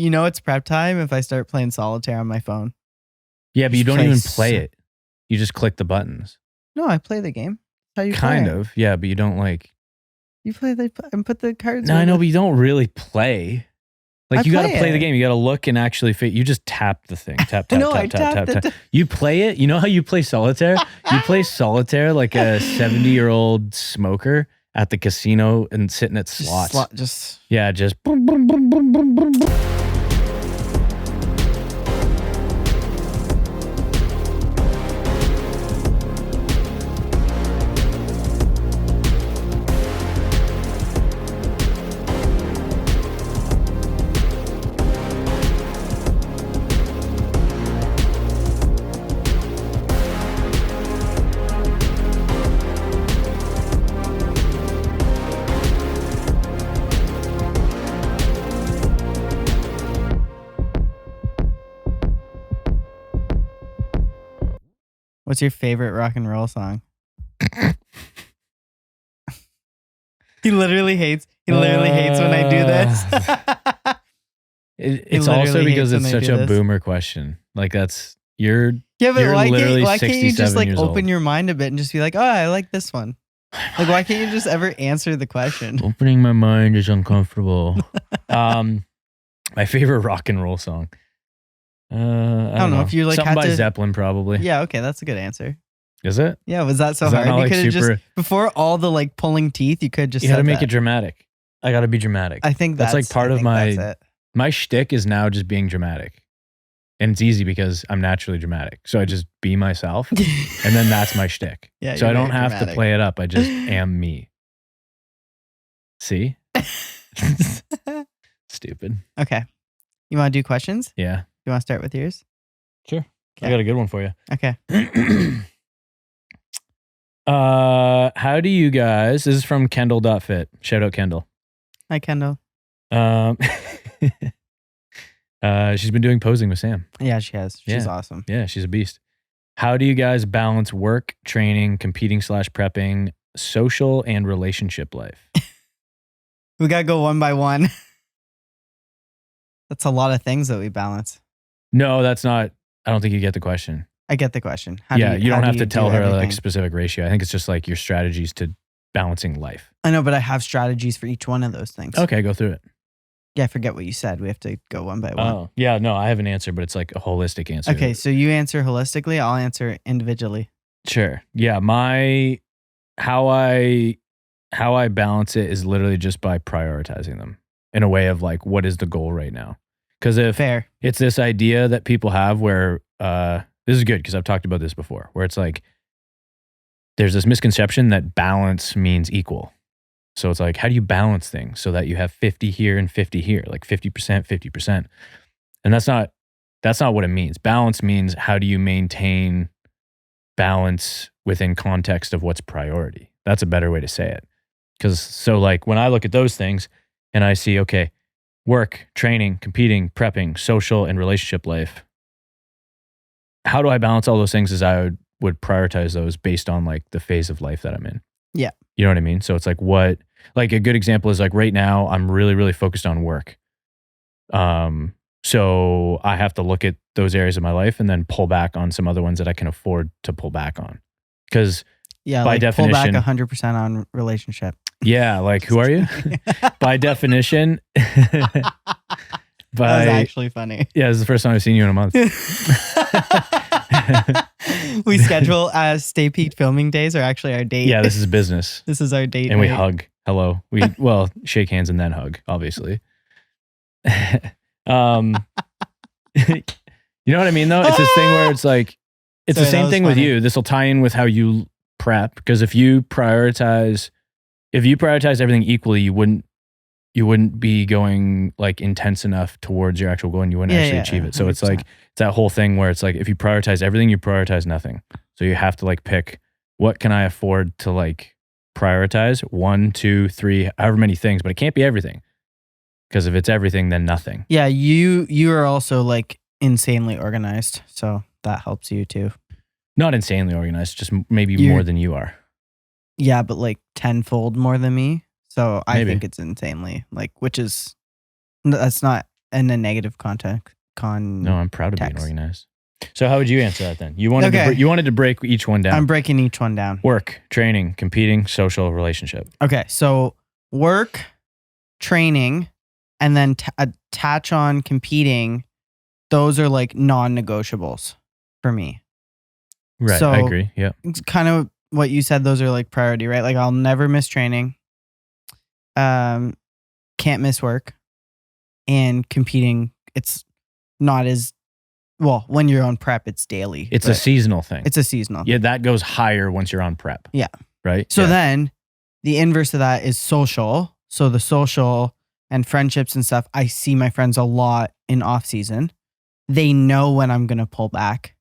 You know it's prep time if I start playing solitaire on my phone. Yeah, but you don't even play it. You just click the buttons. No, I play the game. That's how you kind play of, yeah, but you don't like. You play and put the cards. No, I know, but you don't really play. Like you got to play the game. You got to look and actually fit. You just tap the thing. Tap. You play it. You know how you play solitaire? You play solitaire like a 70-year-old smoker at the casino and sitting at slots. Just. Boom, boom, boom, boom, boom, boom, boom. What's your favorite rock and roll song? He literally hates when I do this. It's also because it's such a boomer question. Like you're why can't you just like open your mind a bit and just be like, oh, I like this one? Like, why can't you just ever answer the question? Opening my mind is uncomfortable. My favorite rock and roll song. I don't know if you like something by Zeppelin, probably. Yeah, okay, that's a good answer. Is it? Yeah, was that so hard? You could have just before all the like pulling teeth, you could just. You got to make it dramatic. I got to be dramatic. I think that's like part of my shtick is now just being dramatic, and it's easy because I'm naturally dramatic. So I just be myself, and then that's my shtick. Yeah, so I don't have to play it up. I just am me. See? Stupid. Okay, you want to do questions? Yeah. You want to start with yours? Sure. Okay. I got a good one for you. Okay. How do you guys, this is from Kendall.fit. Shout out Kendall. Hi, Kendall. She's been doing posing with Sam. Yeah, she has. She's awesome. Yeah, she's a beast. How do you guys balance work, training, competing / prepping, social, and relationship life? We got to go one by one. That's a lot of things that we balance. No, that's not. I don't think you get the question. I get the question. You don't have to tell her like specific ratio. I think it's just like your strategies to balancing life. I know, but I have strategies for each one of those things. Okay, go through it. Yeah, I forget what you said. We have to go one by one. Oh, yeah, no, I have an answer, but it's like a holistic answer. Okay, so you answer holistically. I'll answer individually. Sure. Yeah, how I balance it is literally just by prioritizing them in a way of like, what is the goal right now? Because if it's this idea that people have where, this is good because I've talked about this before, where it's like, there's this misconception that balance means equal. So it's like, how do you balance things so that you have 50 here and 50 here, like 50%, 50%. And that's not what it means. Balance means how do you maintain balance within context of what's priority. That's a better way to say it. Because so like when I look at those things and I see, okay, work, training, competing, prepping, social, and relationship life. How do I balance all those things as I would prioritize those based on like the phase of life that I'm in? Yeah. You know what I mean? So it's like like a good example is like right now I'm really, really focused on work. So I have to look at those areas of my life and then pull back on some other ones that I can afford to pull back on. Because by definition, pull back 100% on relationship. Yeah, like who are you? By definition. That was actually funny. Yeah, this is the first time I've seen you in a month. We schedule Stay Peaked filming days are actually our date. Yeah, this is business. This is our date. And we hug. Hello. We shake hands and then hug, obviously. You know what I mean though? It's this thing where it's like, it's the same thing with you. This will tie in with how you prep, because if you prioritize everything equally, you wouldn't be going like intense enough towards your actual goal and you wouldn't actually achieve it. So 100%. It's like, it's that whole thing where it's like, if you prioritize everything, you prioritize nothing. So you have to like pick, what can I afford to like prioritize? 1, 2, 3, however many things, but it can't be everything. Because if it's everything, then nothing. Yeah. You are also like insanely organized. So that helps you too. Not insanely organized, just maybe more than you are. Yeah, but like tenfold more than me. So I think it's insanely like, that's not in a negative context. No, I'm proud of being organized. So how would you answer that then? You wanted to break each one down. I'm breaking each one down. Work, training, competing, social, relationship. Okay, so work, training, and then attach on competing. Those are like non-negotiables for me. Right, so I agree. Yeah. It's kind of what you said. Those are like priority, right? Like I'll never miss training. Can't miss work. And competing, it's not as well, when you're on prep, it's daily. It's a seasonal thing. It's a seasonal thing. Yeah, that goes higher once you're on prep. Yeah. Right? So then the inverse of that is social. So the social and friendships and stuff, I see my friends a lot in off season. They know when I'm going to pull back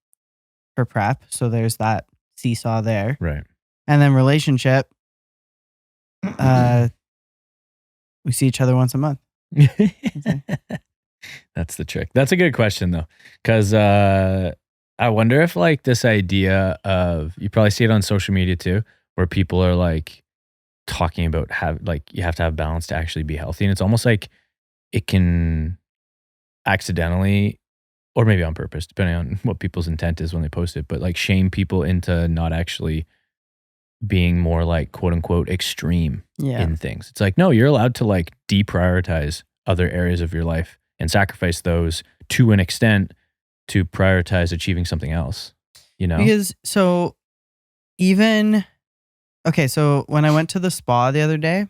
for prep. So there's that seesaw there. Right. And then relationship, we see each other once a month. That's the trick. That's a good question though, because I wonder if like this idea of, you probably see it on social media too, where people are like talking about you have to have balance to actually be healthy, and it's almost like it can accidentally, or maybe on purpose, depending on what people's intent is when they post it, but like shame people into not actually being more like quote unquote extreme in things. It's like, no, you're allowed to like deprioritize other areas of your life and sacrifice those to an extent to prioritize achieving something else, you know? Because so when I went to the spa the other day,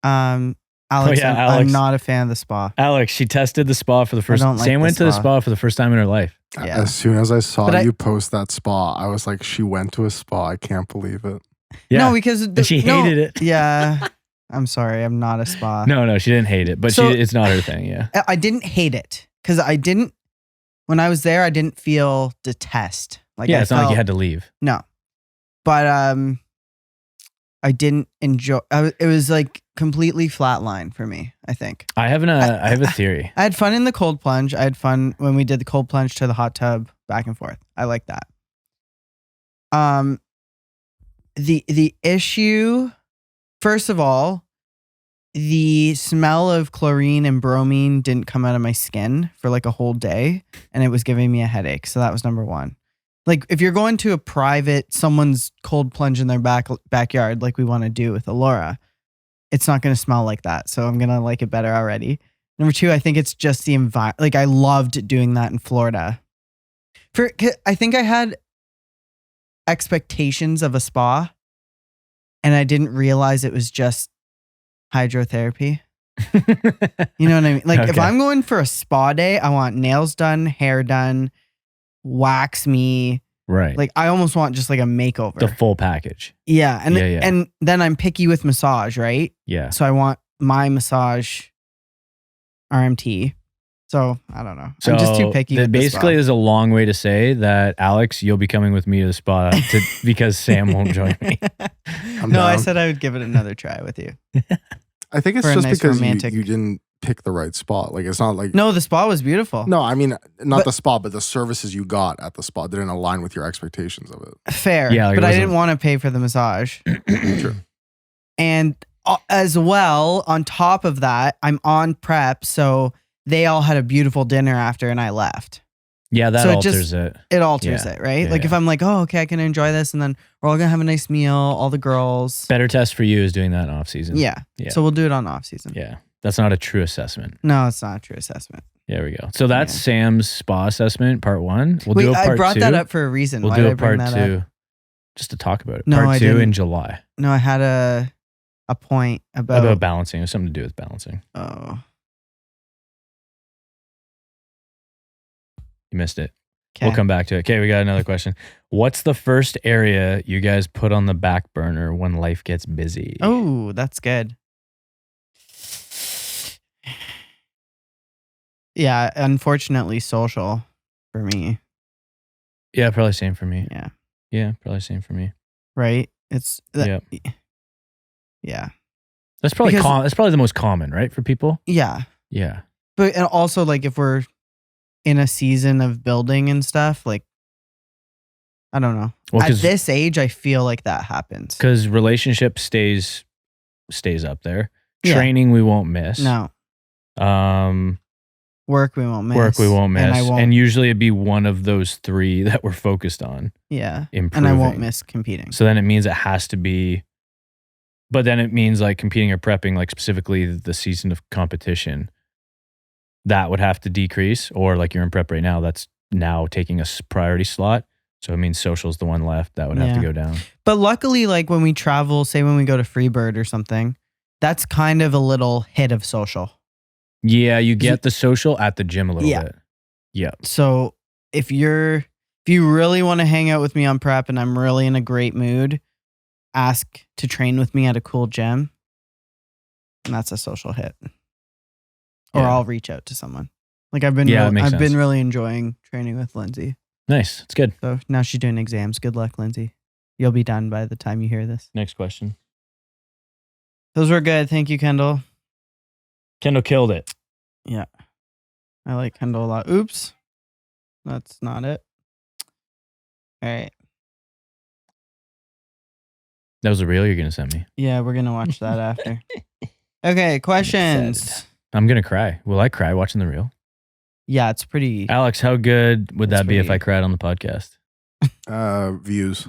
Alex, I'm not a fan of the spa. Alex, she tested the spa for the first time. Sam went to the spa for the first time in her life. Yeah. As soon as I saw you post that spa, I was like, she went to a spa. I can't believe it. Yeah. No, because she hated it. Yeah. I'm sorry. I'm not a spa. No, she didn't hate it, but it's not her thing. Yeah. I didn't hate it because when I was there, I didn't feel detest. Like it's not like you had to leave. No. But I didn't enjoy, it was like completely flatline for me, I think. I have a theory. I had fun in the cold plunge. I had fun when we did the cold plunge to the hot tub back and forth. I like that. The issue, first of all, the smell of chlorine and bromine didn't come out of my skin for like a whole day, and it was giving me a headache. So that was number one. Like if you're going to a private, someone's cold plunge in their backyard, like we want to do with Alora, it's not going to smell like that. So I'm going to like it better already. Number two, I think it's just the environment. Like I loved doing that in Florida. I think I had expectations of a spa, and I didn't realize it was just hydrotherapy. You know what I mean? Like if I'm going for a spa day, I want nails done, hair done, wax me. Right. Like I almost want just like a makeover. The full package. Yeah. And then I'm picky with massage, right? Yeah. So I want my massage RMT. So I don't know. I'm just too picky. Basically, there's a long way to say that, Alex, you'll be coming with me to the spa because Sam won't join me. I said I would give it another try with you. I think it's just because you didn't pick the right spot. Like it's not like the spa was beautiful. No, I mean not the spa, but the services you got at the spa didn't align with your expectations of it. Fair, yeah, but I didn't want to pay for the massage. True. And as well, on top of that, I'm on prep, so they all had a beautiful dinner after, and I left. Yeah, that alters it. It alters it, right? Yeah, like if I'm like, oh, okay, I can enjoy this, and then we're all gonna have a nice meal, all the girls. Better test for you is doing that in off season. Yeah. So we'll do it on off season. Yeah. That's not a true assessment. No, it's not a true assessment. There we go. So that's Sam's spa assessment, part one. We'll do a part two. I brought that up for a reason. We'll do a part two just to talk about it. No, part two in July. No, I had a point about balancing. It was something to do with balancing. Oh. You missed it. Okay. We'll come back to it. Okay, we got another question. What's the first area you guys put on the back burner when life gets busy? Oh, that's good. Yeah, unfortunately, social for me. Yeah, probably same for me. Yeah. Yeah, probably same for me. Right? It's yeah. That's probably that's probably the most common, right, for people? Yeah. Yeah. But and also like if we're in a season of building and stuff, like I don't know. Well, at this age, I feel like that happens. Because relationship stays up there. Training we won't miss. No. Work we won't miss. Work we won't miss. And I won't. And usually it'd be one of those 3 that we're focused on. Yeah. Improving. And I won't miss competing. So then it means it has to be, but then it means like competing or prepping, like specifically the season of competition, that would have to decrease, or like you're in prep right now, that's now taking a priority slot. So it means social's the one left that would have to go down. But luckily, like when we travel, say when we go to Freebird or something, that's kind of a little hit of social. Yeah, you get the social at the gym a little bit. Yeah. So if you really want to hang out with me on prep and I'm really in a great mood, ask to train with me at a cool gym. And that's a social hit. Or I'll reach out to someone. Like I've been really enjoying training with Lindsay. Nice. It's good. So now she's doing exams. Good luck, Lindsay. You'll be done by the time you hear this. Next question. Those were good. Thank you, Kendall. Kendall killed it. Yeah. I like Kendall a lot. Oops. That's not it. All right. That was a reel you're going to send me. Yeah, we're going to watch that after. Okay, questions. I'm going to cry. Will I cry watching the reel? Yeah, it's pretty. Alex, how good would that be if I cried on the podcast? Views.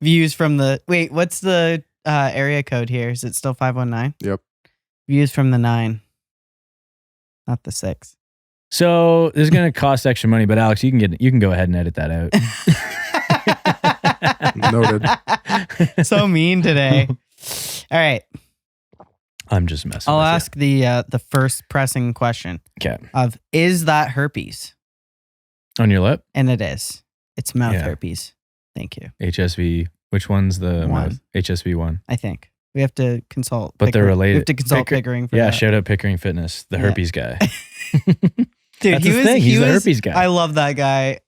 Views from the. Wait, what's the area code here? Is it still 519? Yep. Views from the 9, not the 6. So this is going to cost extra money, but Alex, you can go ahead and edit that out. Noted. So mean today. All right. I'm just messing. I'll ask the first pressing question. Okay. Of is that herpes on your lip? And it is. It's mouth herpes. Thank you. HSV. Which one's the mouth? HSV 1. I think we have to consult. But they're related. We have to consult Pickering for that. Shout out Pickering Fitness, the herpes guy. Dude, he's the herpes guy. I love that guy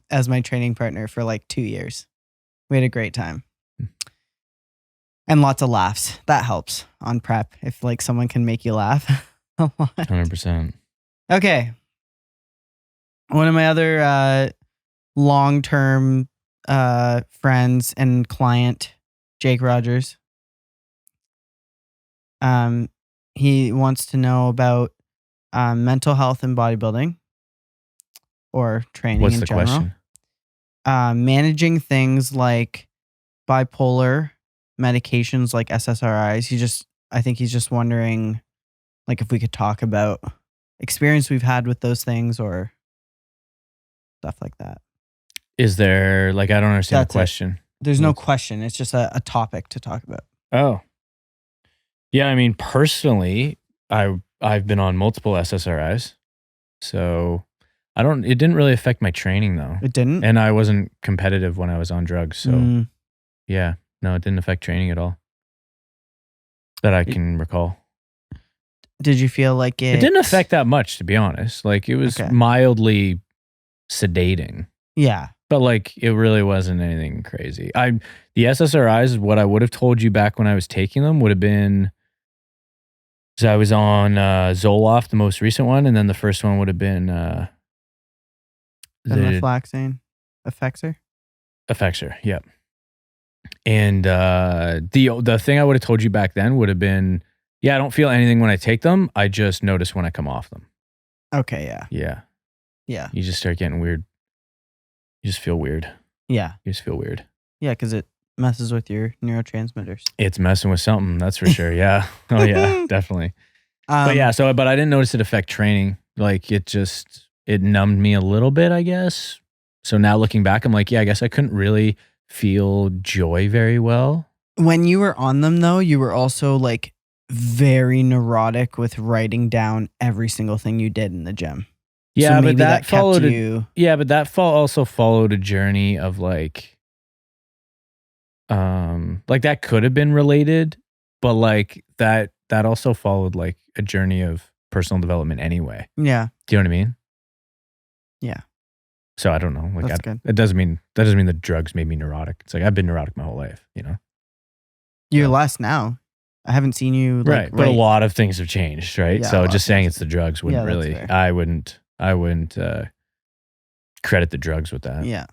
as my training partner for like 2 years. We had a great time. And lots of laughs. That helps on prep. If like someone can make you laugh a lot. 100%. Okay. One of my other long-term friends and client, Jake Rogers. He wants to know about mental health and bodybuilding or training What's in the general. question? Managing things like bipolar, medications like SSRIs. I think he's just wondering like if we could talk about experience we've had with those things or stuff like that. Is there like, I don't understand the question. There's no question. It's just a topic to talk about. Oh. Yeah, I mean, personally, I've been on multiple SSRIs. So it didn't really affect my training though. It didn't? And I wasn't competitive when I was on drugs. So yeah, no, it didn't affect training at all that I can recall. Did you feel like it didn't affect that much, to be honest. Like it was mildly sedating. Yeah. But like it really wasn't anything crazy. The SSRIs, what I would have told you back when I was taking them would have been, so I was on Zoloft, the most recent one, and then the first one would have been venlafaxine, Effexor, yep. And the thing I would have told you back then would have been, I don't feel anything when I take them. I just notice when I come off them. Okay, yeah. Yeah. Yeah. You just start getting weird. You just feel weird. Yeah. You just feel weird. Yeah, because it messes with your neurotransmitters. It's messing with something, that's for sure. Yeah. Oh yeah, definitely. But I didn't notice it affect training. Like it numbed me a little bit, I guess. So now looking back, I'm like, I guess I couldn't really feel joy very well. When you were on them though, you were also like very neurotic with writing down every single thing you did in the gym. Yeah, so but that followed but that also followed a journey of like that could have been related, but like that also followed like a journey of personal development anyway. Yeah. Do you know what I mean? Yeah. So I don't know. Like that's good. That doesn't mean the drugs made me neurotic. It's like I've been neurotic my whole life, you know. You're less now. I haven't seen you right, but a lot of things have changed, right? Yeah, so just saying it's the drugs wouldn't really. Fair. I wouldn't credit the drugs with that. Yeah.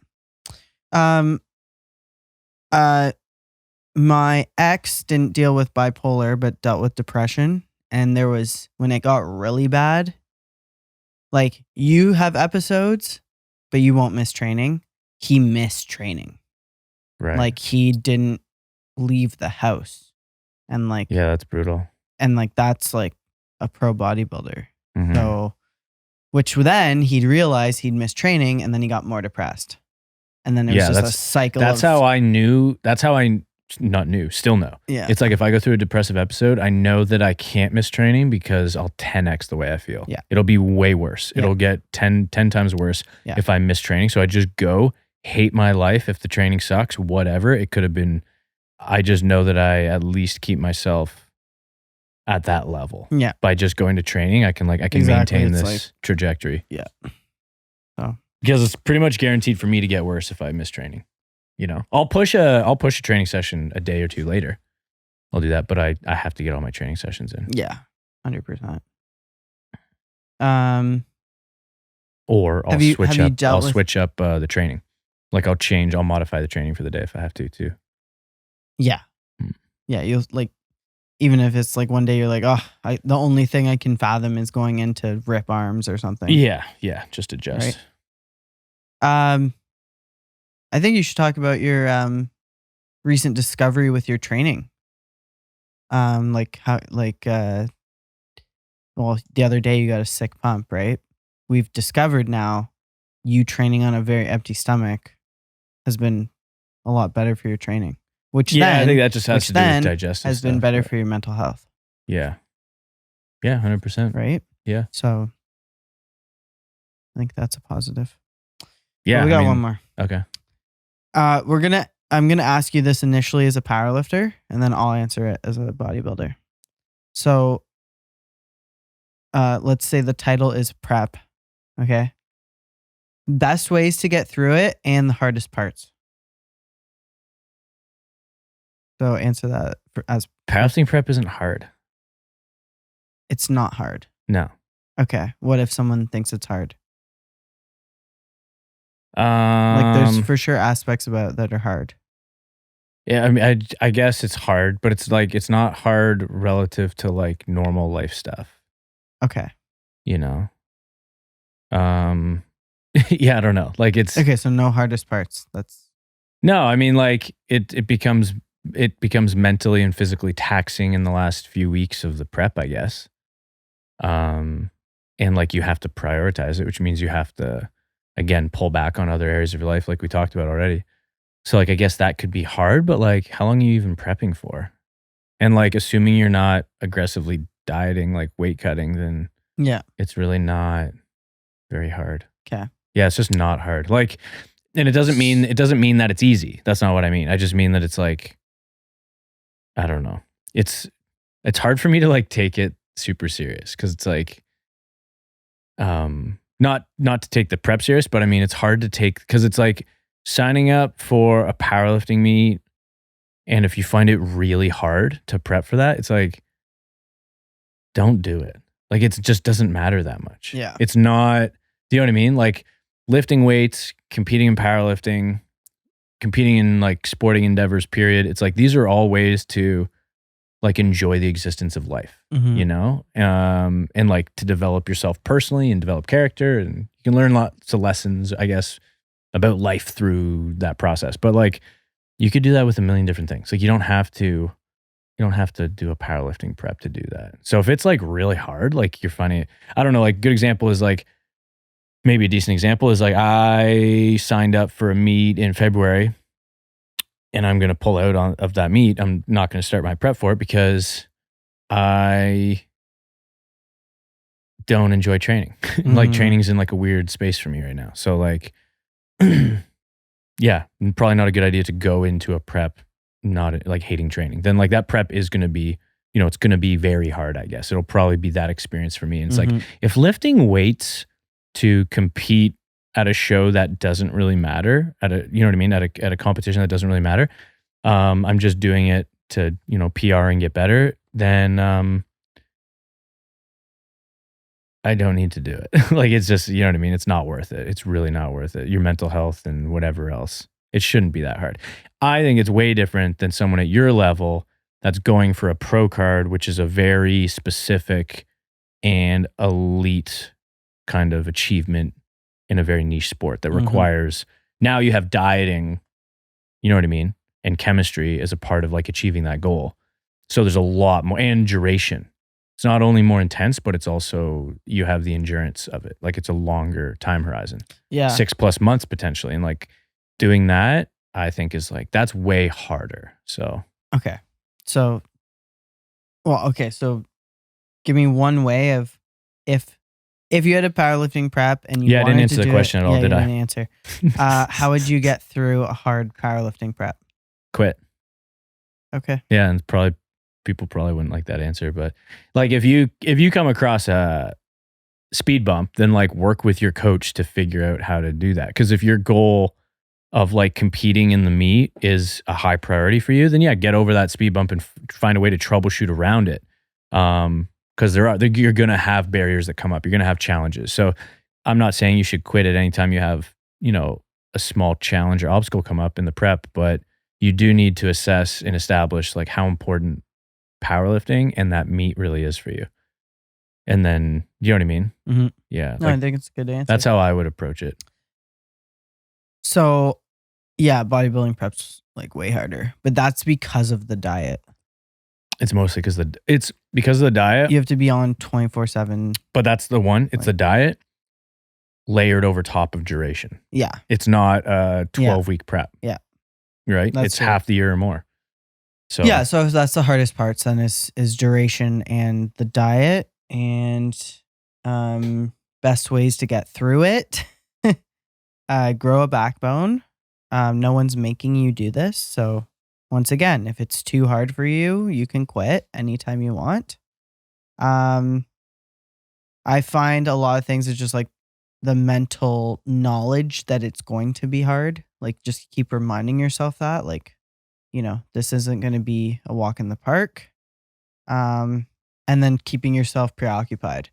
My ex didn't deal with bipolar, but dealt with depression. And there was, when it got really bad, like you have episodes, but you won't miss training. He missed training. Right. Like he didn't leave the house. And like, yeah, that's brutal. and like, that's like a pro bodybuilder. Mhm. So, which then he'd realize he'd missed training and then he got more depressed. And then it was just a cycle. That's how I knew. That's how I not knew, still know. Yeah. It's like if I go through a depressive episode, I know that I can't miss training because I'll 10x the way I feel. Yeah. It'll be way worse. Yeah. It'll get 10 times worse Yeah. if I miss training. So I just go, hate my life. If the training sucks, whatever. It could have been, I just know that I at least keep myself at that level. Yeah. By just going to training, I can Exactly. maintain It's this like- trajectory. Yeah. So. Because it's pretty much guaranteed for me to get worse if I miss training. You know, I'll push a training session a day or two later. I'll do that, but I have to get all my training sessions in. Yeah. 100%. Or I'll Have you switch up with- the training. Like I'll modify the training for the day if I have to too. Yeah. Mm. Yeah. You'll like, even if it's like one day you're like, the only thing I can fathom is going into rip arms or something. Yeah. Yeah. Just adjust. Right. I think you should talk about your recent discovery with your training. Like how, like, well, the other day you got a sick pump, right? We've discovered now you training on a very empty stomach has been a lot better for your training. Which Yeah, then, I think that just has which to do with then digestive has been stuff, better right? for your mental health, Yeah. Yeah, 100%. right? Yeah. So I think that's a positive. Yeah. But we got one more. Okay. I'm gonna ask you this initially as a powerlifter, and then I'll answer it as a bodybuilder. So, let's say the title is prep. Okay. Best ways to get through it and the hardest parts. So answer that as Powerlifting prep isn't hard. it's not hard. No. Okay. What if someone thinks it's hard? Like there's for sure aspects about it that are hard. Yeah, I mean, I guess it's hard, but it's like it's not hard relative to like normal life stuff. Okay. You know. Yeah, I don't know. Like it's Okay. So no hardest parts. That's no. I mean, like it becomes mentally and physically taxing in the last few weeks of the prep, I guess. And like you have to prioritize it, which means you have to again pull back on other areas of your life, like we talked about already. So like I guess that could be hard, but like how long are you even prepping for? And like assuming you're not aggressively dieting, like weight cutting, then yeah. it's really not very hard. Okay. Yeah, it's just not hard. Like, and it doesn't mean that it's easy. That's not what I mean. I just mean that it's like, I don't know. It's hard for me to like take it super serious because it's like, not to take the prep serious, but I mean it's hard to take because it's like signing up for a powerlifting meet, and if you find it really hard to prep for that, it's like, don't do it. Like it just doesn't matter that much. Yeah. It's not. Do you know what I mean? Like lifting weights, competing in powerlifting, competing in like sporting endeavors, period. It's like these are all ways to like enjoy the existence of life, Mhm. you know? And like to develop yourself personally and develop character, and you can learn lots of lessons, I guess, about life through that process. But like you could do that with a million different things. Like you don't have to do a powerlifting prep to do that. So if it's like really hard, like you're finding it, I don't know, like good example is like, maybe a decent example is like I signed up for a meet in February and I'm going to pull out of that meet. I'm not going to start my prep for it because I don't enjoy training. Like Mhm. training's in like a weird space for me right now. So like, yeah, probably not a good idea to go into a prep not like hating training. Then like that prep is going to be, you know, it's going to be very hard, I guess. It'll probably be that experience for me. And it's Mhm. like if lifting weights to compete at a show that doesn't really matter, at a, you know what I mean, at a competition that doesn't really matter, I'm just doing it to, you know, PR and get better, then I don't need to do it. Like it's just, you know what I mean? It's not worth it. It's really not worth it. Your mental health and whatever else. It shouldn't be that hard. I think it's way different than someone at your level that's going for a pro card, which is a very specific and elite kind of achievement in a very niche sport that requires, now you have dieting, you know what I mean? And chemistry as a part of like achieving that goal. So there's a lot more, and duration. It's not only more intense, but it's also, you have the endurance of it. Like it's a longer time horizon. Yeah. 6+ months potentially. And like doing that, I think is like, that's way harder. So. Okay. So give me one way of, if you had a powerlifting prep and you I didn't answer the question at all, did I? Didn't answer. How would you get through a hard powerlifting prep? Quit. Okay. Yeah, and people probably wouldn't like that answer, but like if you come across a speed bump, then like work with your coach to figure out how to do that. Because if your goal of like competing in the meet is a high priority for you, then yeah, get over that speed bump and find a way to troubleshoot around it. Because you're gonna have barriers that come up. You're gonna have challenges. So I'm not saying you should quit at any time you have, a small challenge or obstacle come up in the prep, but you do need to assess and establish like how important powerlifting and that meet really is for you. And then, you know what I mean? Mm-hmm. Yeah. No, I think it's a good answer. That's how I would approach it. So yeah, bodybuilding prep's like way harder, but that's because of the diet. It's mostly because of the diet. You have to be on 24/7. But that's the one. It's the diet layered over top of duration. Yeah. It's not a 12-week prep. Yeah. Right? That's it's true. half the year or more. So yeah, so that's the hardest parts then is duration and the diet, and best ways to get through it. Grow a backbone. No one's making you do this. So once again, if it's too hard for you, you can quit anytime you want. I find a lot of things is just like the mental knowledge that it's going to be hard. Like just keep reminding yourself that, like, this isn't going to be a walk in the park. And then keeping yourself preoccupied.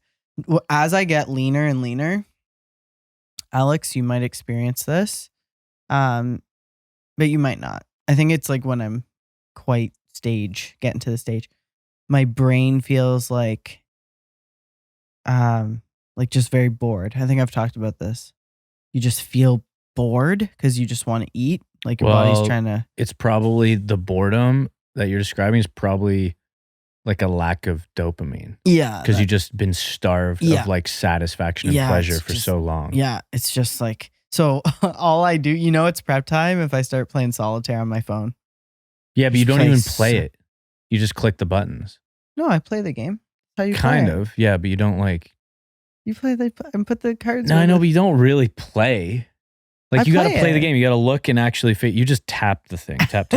As I get leaner and leaner, Alex, you might experience this, but you might not. I think it's like when I'm getting to the stage, my brain feels like just very bored. I think I've talked about this. You just feel bored because you just want to eat. Like your body's trying to. It's probably the boredom that you're describing is probably like a lack of dopamine. Yeah. Because you've just been starved of like satisfaction and pleasure for so long. Yeah. It's just like, so all I do, it's prep time if I start playing solitaire on my phone. Yeah, but you don't even play it. You just click the buttons. No, I play the game. That's how you kind play of. Yeah, but you don't like. You play and put the cards. No, I know, but you don't really play. Like you got to play the game. You got to look and actually fit. You just tap the thing. Tap.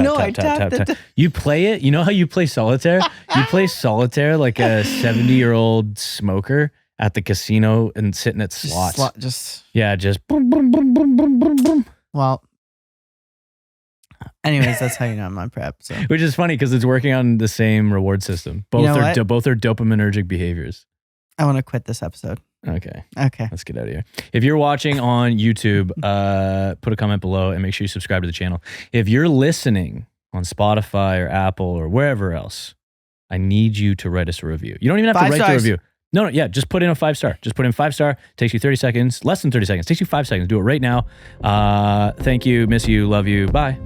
You play it. You know how you play solitaire? You play solitaire like a 70-year-old smoker at the casino and sitting at slots. Just boom, boom, boom, boom, boom, boom, boom. Well, anyways, that's how you know I'm on prep. So. Which is funny because it's working on the same reward system. Both are dopaminergic behaviors. I want to quit this episode. Okay. Let's get out of here. If you're watching on YouTube, put a comment below and make sure you subscribe to the channel. If you're listening on Spotify or Apple or wherever else, I need you to write us a review. You don't even have to write the review. No, just put in a 5-star. Just put in 5-star. Takes you 30 seconds, less than 30 seconds. Takes you 5 seconds. Do it right now. Thank you. Miss you. Love you. Bye.